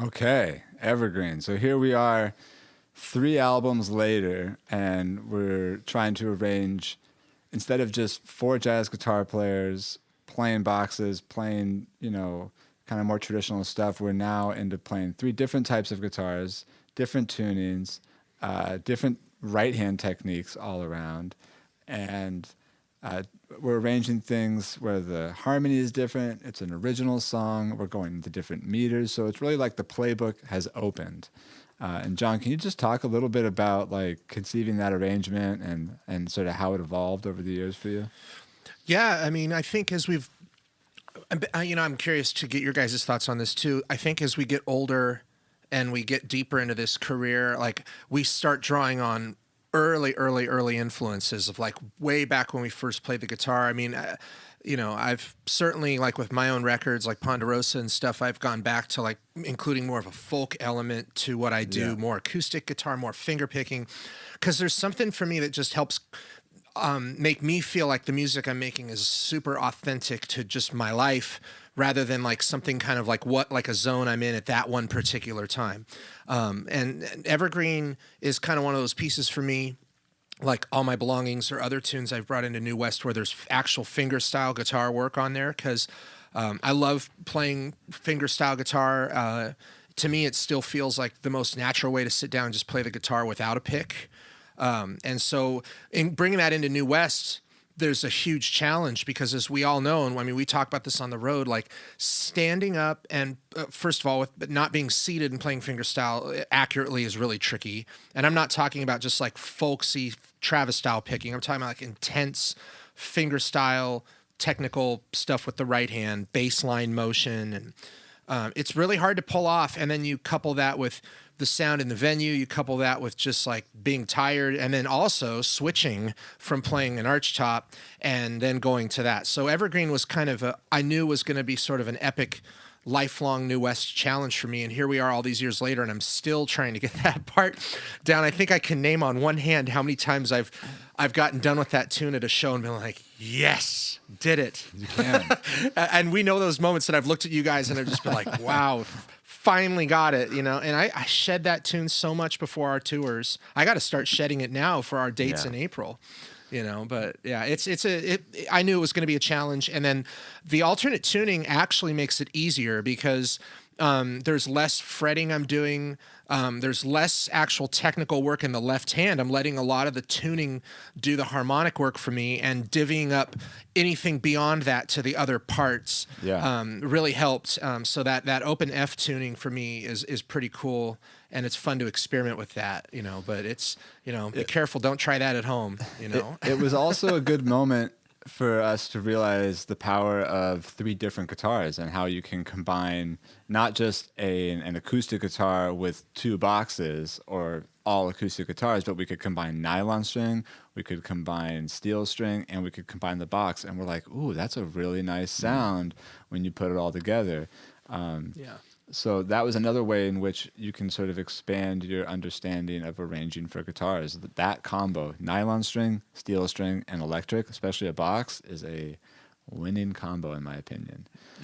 Okay, Evergreen. So here we are, 3 albums later, and we're trying to arrange, instead of just 4 jazz guitar players playing boxes, playing, kind of more traditional stuff, we're now into playing 3 different types of guitars, different tunings, different right hand techniques all around. And uh, we're arranging things where the harmony is different. It's an original song. We're going into different meters. So it's really like the playbook has opened. And John, can you just talk a little bit about like conceiving that arrangement and sort of how it evolved over the years for you? Yeah, I mean, I think as we've, I'm curious to get your guys' thoughts on this too. I think as we get older and we get deeper into this career, like we start drawing on early influences of like way back when we first played the guitar. I mean, I've certainly like with my own records like Ponderosa and stuff, I've gone back to like including more of a folk element to what I do, Yeah. more acoustic guitar, more finger picking, because there's something for me that just helps make me feel like the music I'm making is super authentic to just my life rather than like something kind of like what like a zone I'm in at that one particular time. And Evergreen is kind of one of those pieces for me, like All My Belongings or other tunes I've brought into New West where there's actual finger style guitar work on there because I love playing finger style guitar. To me, it still feels like the most natural way to sit down and just play the guitar without a pick. And so, in bringing that into New West, there's a huge challenge because, as we all know, and I mean, we talk about this on the road, like standing up and first of all, but not being seated and playing fingerstyle accurately is really tricky. And I'm not talking about just like folksy Travis style picking. I'm talking about like intense fingerstyle technical stuff with the right hand, bass line motion, and it's really hard to pull off. And then you couple that with the sound in the venue, you couple that with just like being tired, and then also switching from playing an arch top and then going to that. So Evergreen was kind of I knew was going to be sort of an epic lifelong New West challenge for me. And here we are all these years later, and I'm still trying to get that part down. I think I can name on one hand how many times I've gotten done with that tune at a show and been like, yes, did it. You can. And we know those moments that I've looked at you guys and I've just been like, wow, finally got it, And I shed that tune so much before our tours. I got to start shedding it now for our dates Yeah. in April. But yeah, I knew it was going to be a challenge. And then the alternate tuning actually makes it easier because there's less fretting I'm doing. There's less actual technical work in the left hand. I'm letting a lot of the tuning do the harmonic work for me, and divvying up anything beyond that to the other parts Yeah. really helped. So that open F tuning for me is pretty cool. And it's fun to experiment with that, but it's, be careful. Don't try that at home. It was also a good moment for us to realize the power of 3 different guitars and how you can combine not just an acoustic guitar with 2 boxes or all acoustic guitars, but we could combine nylon string, we could combine steel string, and we could combine the box. And we're like, ooh, that's a really nice sound when you put it all together. Yeah. So that was another way in which you can sort of expand your understanding of arranging for guitars. That combo, nylon string, steel string, and electric, especially a box, is a winning combo in my opinion.